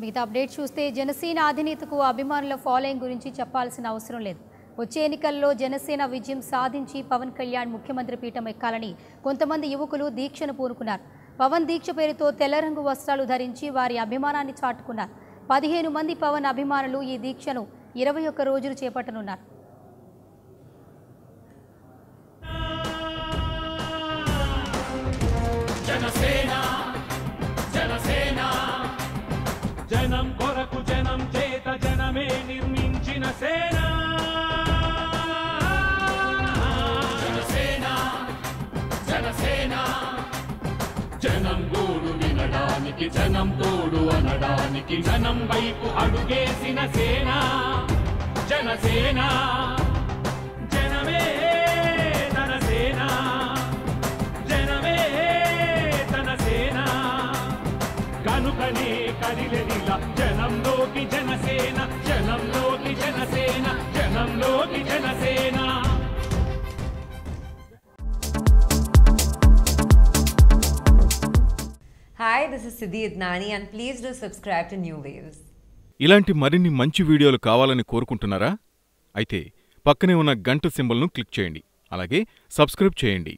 మిగతా అప్డేట్ చూస్తే జనసేన అధినేతకు అభిమానుల ఫాలోయింగ్ గురించి చెప్పాల్సిన అవసరం లేదు. వచ్చే ఎన్నికల్లో జనసేన విజయం సాధించి పవన్ కళ్యాణ్ ముఖ్యమంత్రి పీఠం ఎక్కాలని కొంతమంది యువకులు దీక్షను పూనుకున్నారు. పవన్ దీక్ష పేరుతో తెల్ల రంగు వస్త్రాలు ధరించి వారి అభిమానాన్ని చాటుకున్నారు. 15 మంది పవన్ అభిమానులు ఈ దీక్షను 21 రోజులు చేపట్టనున్నారు. జనం కొరకు జనం చేత జనమే నిర్మించిన సేన. జనసేన జనసేన జనం గోడు వినడానికి జనం తోడు అనడానికి జనం వైపు అడుగేసిన సేన. జనసేన జనమే తన సేన. జనమే తన సేన కనుకనే కదిలెదిలా జనంలోకి జనసేన. జనంలోకి జనసేన. జనంలోకి Janasena. Hi, this is Siddhi Idnani and please do subscribe to New Waves. ఇలాంటి మరిన్ని మంచి వీడియోలు కావాలని కోరుకుంటున్నారా? అయితే పక్కనే ఉన్న గంట సింబల్ను క్లిక్ చేయండి. అలాగే సబ్స్క్రైబ్ చేయండి.